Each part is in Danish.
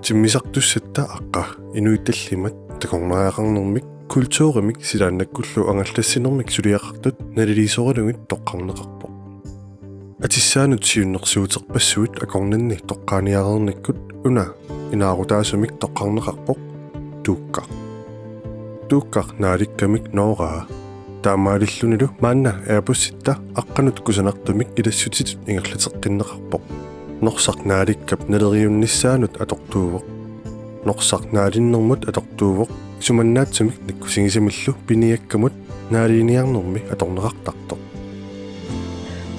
Timmisartussata aqqa inuitallimat takornariaqarnermik kultuurimik silaannakkullu angallassinermik suliaqartut naliliisorilugit toqqarneqarpoq atissaanut siunnersuuterpassuit akornanni toqqaaniaqernikkut una inaarutaasumik toqqarneqarpoq tuukkaq naalikkamik nooraa taamaalillunilu maanna aapussitta aqqanut kusanartumik ilassutitut ingerlateqqinneqarpoq norsaq naalikkap naleriunnissaanut atortuuvoq norsaq naalinnermut atortuuvoq isumannaatsamik nikkusingisamillu piniakkamut naaliiniarnermi atorneqartartoq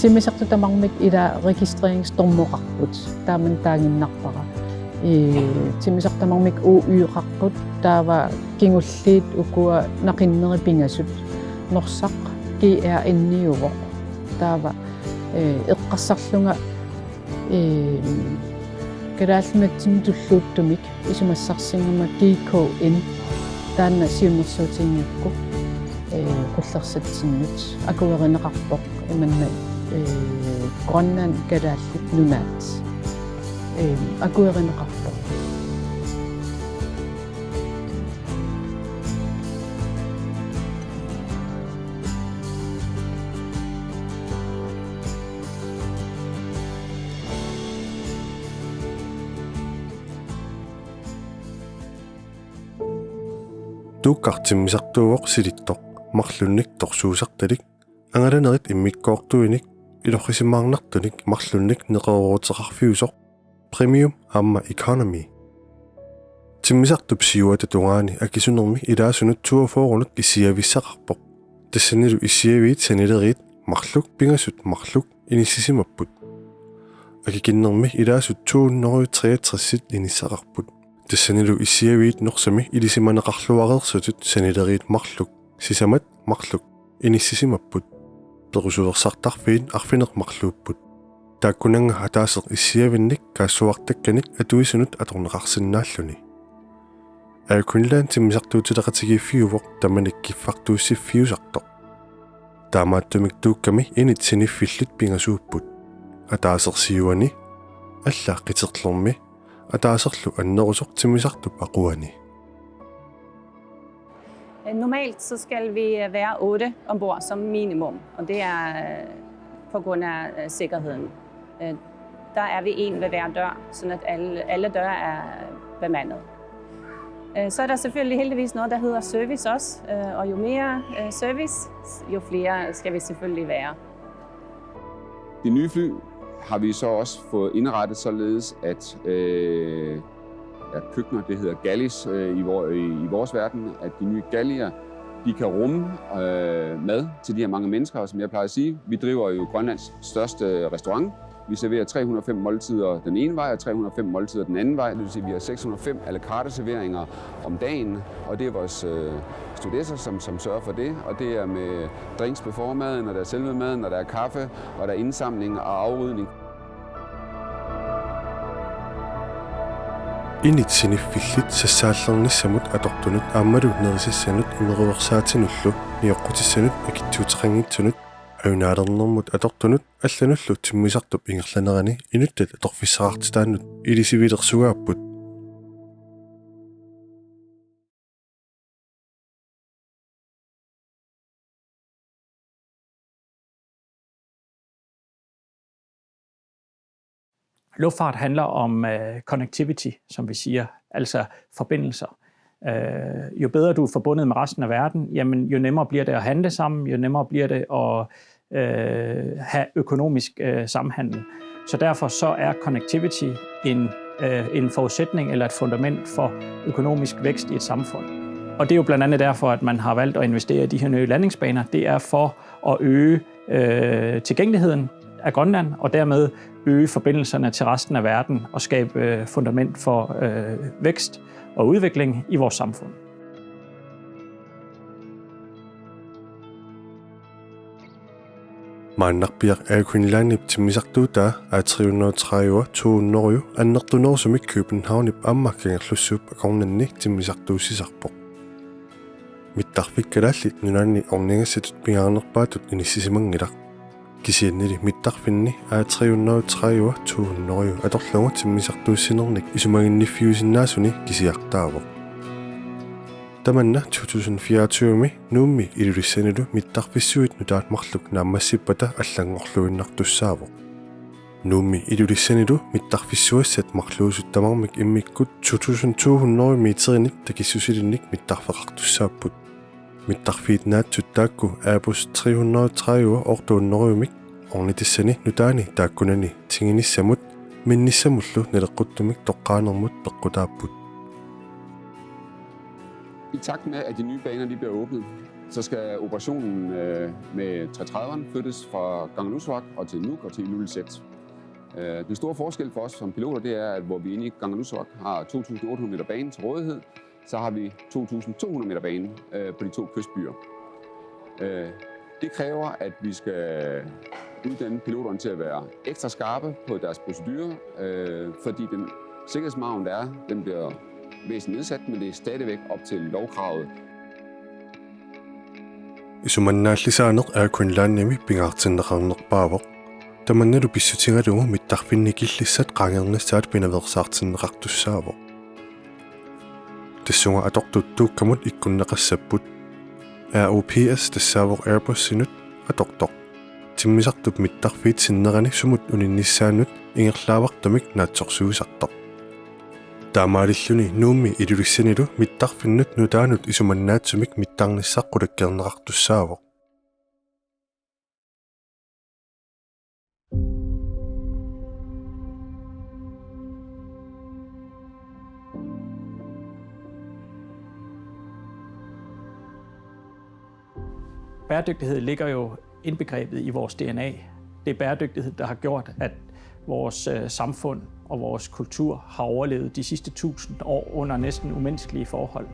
timmisartutamarmik ila registreringstormoqarput taaman taanginnarpara timmisartamarmik uuqarput taava kingulliit ukua naqinneri pingasut norsaq GRNniuvoq taava eqqassarlunga kadaallumatsim tulluuttumik isumassarsingerma GKN taanna siunnersuutiingakku qullersatsinnut akuerineqarpoq imanna Grønland kadaallut nunaat akuerineqarpoq tuuqqartimmisartuuvoq silittoq marlunnik torsuusartalik angalanerit immikkoortuinik ilorrisimaarnartunik marlunnik neqeruuteqarfiusoq premium amma economy timmisartup siuata tungaani akisunermi ilaasunut tuafoorunut isiavissaqarpoq tassanilu isiaviit sanileriit marluk pingasut marluk inissisimapput akikinnermi ilaasut 263 inissaqarput tassanilu isiaviit norsami ilisimaneqarluareersutut sanileriit marluk sisamat marluk inissisimapput perusulersartarfiin arfineqmarluupput taakkunanga hataaseq issiavinnik kaassuartakkanik atuisunut atorneqarsinnaalluni Grønland timmisartuutileqatigiiffiuvoq tamanik kiffartuussiffiusartoq taamaattumik tuukkami init siniffillut pingasuupput ataasersiuani allaaqqiterlermi ataaserlu annerusoq timmisartup aquani. Normalt så skal vi være 8 ombord som minimum, og det er på grund af sikkerheden. Der er vi en ved hver dør, så at alle døre er bemandet. Så er der selvfølgelig heldigvis noget, der hedder service også, og jo mere service, jo flere skal vi selvfølgelig være. De nye fly har vi så også fået indrettet således, at køkkener, det hedder galleys i vores verden, at de nye gallier, de kan rumme mad til de her mange mennesker, og som jeg plejer at sige, vi driver jo Grønlands største restaurant. Vi serverer 305 måltider den ene vej og 305 måltider den anden vej. Det vil sige, at vi har 605 à la carte serveringer om dagen, og det er vores stewardesser, som sørger for det. Og det er med drinks på formaden, og der er selve maden, og der er kaffe, og der er indsamling og afrydning. Init siniffillit sassaallernissamut atortunut aammalu nerisissanut imeruversaatinnullu nioqqutissanut akittuuteqangitsunut aunaalernermut atortunut allanullu timmisartup ingerlanerani inuttat atorfissaqartitaannut ilisivilersugaaput Luftfart handler om connectivity, som vi siger, altså forbindelser. Jo bedre du er forbundet med resten af verden, jamen, jo nemmere bliver det at handle sammen, jo nemmere bliver det at have økonomisk samhandel. Så derfor så er connectivity en forudsætning eller et fundament for økonomisk vækst i et samfund. Og det er jo blandt andet derfor, at man har valgt at investere i de her nye landingsbaner. Det er for at øge tilgængeligheden af Grønland, og dermed øge forbindelserne til resten af verden og skabe fundament for vækst og udvikling i vores samfund. Maannarpiaq Grønlandip timmisartuutaa A330 tuunnerju annertunersumik Københavnip ammakkangerlussuup aqornanni timmisartuussisarpoq mittarfikkalaallit nunaanni orningassatut pingaarnerpaatut inissisimanngilaq Kisiannili mittarfinni aa 330 200 atorlunga timmisartuussinernik isumaginnifiusinnaasuni kisiartaavoq. Tamanna 2024 nuummi ilulissanilu mittarpissuit nutaatmarluk naammassippata allangorluinnartussaavoq. Nuummi ilulissanilu mittarpissuassat marluusuttamarmik immikkut 2200 meterinik takissusilinnik mittarfeqartussaapput. Mittarfiit naatsut taakku Airbus 330 ortuunnerumik ornitissani nutaani taakkunani tinginissamut minnissamullu naleqquttumik toqqaanermut peqqutaapput. I takt med, at de nye baner de bliver åbnet, så skal operationen med 330'eren flyttes fra Kangerlussuaq og til Nuuk og til Ilulissat. Den store forskel for os som piloter, det er, at hvor vi inde i Kangerlussuaq har 2.800 meter bane til rådighed, så har vi 2.200 meter bane på de to kystbyer. Det kræver, at vi skal uddanne piloterne til at være ekstra skarpe på deres procedurer, fordi den sikkerhedsmargen, der er, den bliver væsentligt nedsat, men det er stadigvæk op til lovkravet. Isumannaallisaaneq Airqueenlaannimi pingaartinneqarnerpaavoq. Tamannalu pissutingalugu mittarfinnikillissat qangernissaat pinaversaartinneqartussaavoq. Tassunga atortuttuukkamut ikkunneqassapput. ROPS tassaavoq Airbus sinut atortoq. Timmisartup mittarfiit sinnerani sumut uninnissaanut ingerlaavartamik naatsorsuusartoq. Taamaalilluni nuummi ilulissanilu mittarfinnut nutaanut isumannaatsumik mittarnissaqqulakkerneqartussaavoq. Bæredygtighed ligger jo indbegrebet i vores DNA. Det er bæredygtighed, der har gjort, at vores samfund og vores kultur har overlevet de sidste 1000 år under næsten umenneskelige forhold.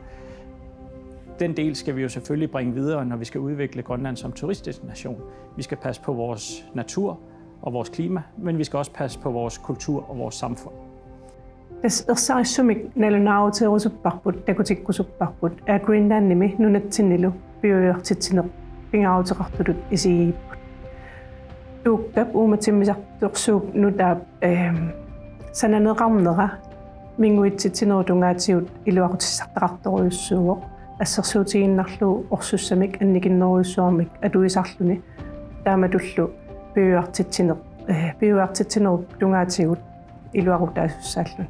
Den del skal vi jo selvfølgelig bringe videre, når vi skal udvikle Grønland som turistdestination. Vi skal passe på vores natur og vores klima, men vi skal også passe på vores kultur og vores samfund. Ersaarissumik nalunaaruteerusupparput takutikkusupparput Airqueenlaannimi nunatsinnilu piuiartitsineq pingaruteqartulut isigiipput. Tuukkap uumatimmisartorsuup nutaap sananeqarnera minguitsitinerutungaatigут iluaqutissartaqartoruyussuugoq ассерсуутигиннарлуу орсуссамик анникиннеруйуссуармик атуисарлүни тааматуллу piuiartitsinеруп тунгаатигут илуарутаассааллун.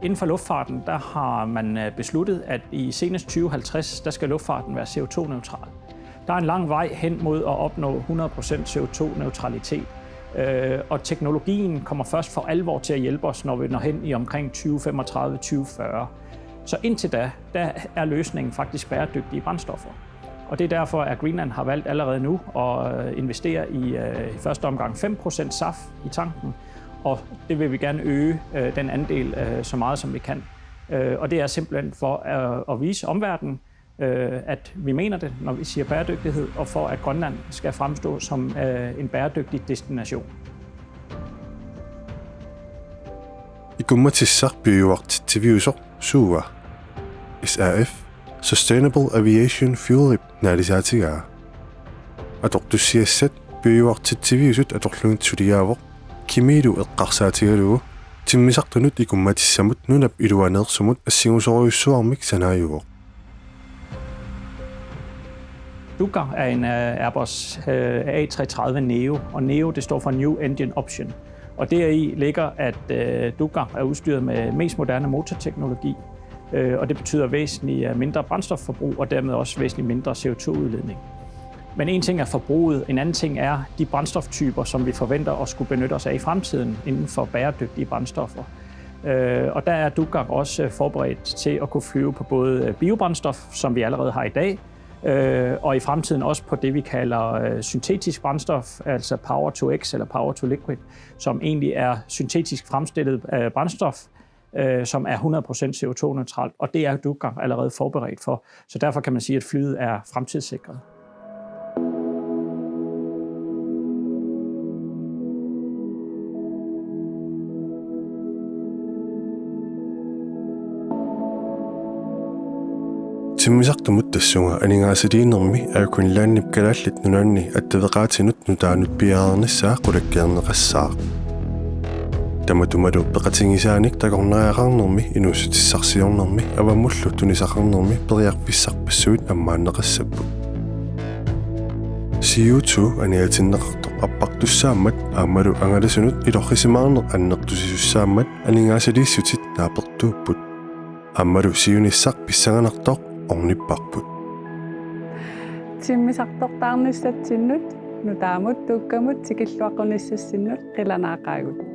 Inden for luftfarten, der har man besluttet, at i senest 2050, der skal luftfarten være CO2-neutral. Der er en lang vej hen mod at opnå 100% CO2-neutralitet. Og teknologien kommer først for alvor til at hjælpe os, når vi når hen i omkring 2035-2040. Så indtil da, der er løsningen faktisk bæredygtige brændstoffer. Og det er derfor, at Greenland har valgt allerede nu at investere i første omgang 5% SAF i tanken. Og det vil vi gerne øge den andel så meget, som vi kan. Og det er simpelthen for at vise omverdenen, at vi mener det, når vi siger bæredygtighed, og for at Grønland skal fremstå som en bæredygtig destination. Ikummatissaq piuiuartitiviusoq suuga. SAF Sustainable Aviation Fuel naalisaatigaa. Atortussiassat piuiuartitiviusut atorlungitsuliaavoq kimiilu eqqarsaatigalugu timmisartunut ikummatissamut nunap iluaneersumut assingusoriussuarmik sanaajugoq. Duga er en Airbus A330 Neo, og Neo det står for New Engine Option. Og deri ligger, at Duga er udstyret med mest moderne motorteknologi, og det betyder væsentligt mindre brændstofforbrug og dermed også væsentligt mindre CO2-udledning. Men en ting er forbruget, en anden ting er de brændstoftyper, som vi forventer at skulle benytte os af i fremtiden inden for bæredygtige brændstoffer. Og der er Duga også forberedt til at kunne flyve på både biobrændstof, som vi allerede har i dag, og i fremtiden også på det, vi kalder syntetisk brændstof, altså Power to X eller Power to Liquid, som egentlig er syntetisk fremstillet brændstof, som er 100% CO2-neutralt, og det er Duga allerede forberedt for. Så derfor kan man sige, at flyet er fremtidssikret. Timmisaqtumut tassunga aningaasaliinermi aakunlaannip kalaallit nunaanni attaveqaatinut nutaanut piaarnissaa qulakkiarneqassaa. Tamatumalu peqatingisaanik takorneriaqarnermi inussutissarsiornermi avamullu tunisaqarnermi periarpissarpassuit ammaanneqassappu. CO2 aniatinneqartoq appartussaammat aammalu angalasunut ilorrisimaarneq annertusissussaammat aningaasaliissutit naapertuupput. Aammalu siunissaq pissanganartoq ornipparput. Timmisartortaarnissatsinnut nutaamut tuukkamut sikilluaqunissassinut qilanaaqaagut.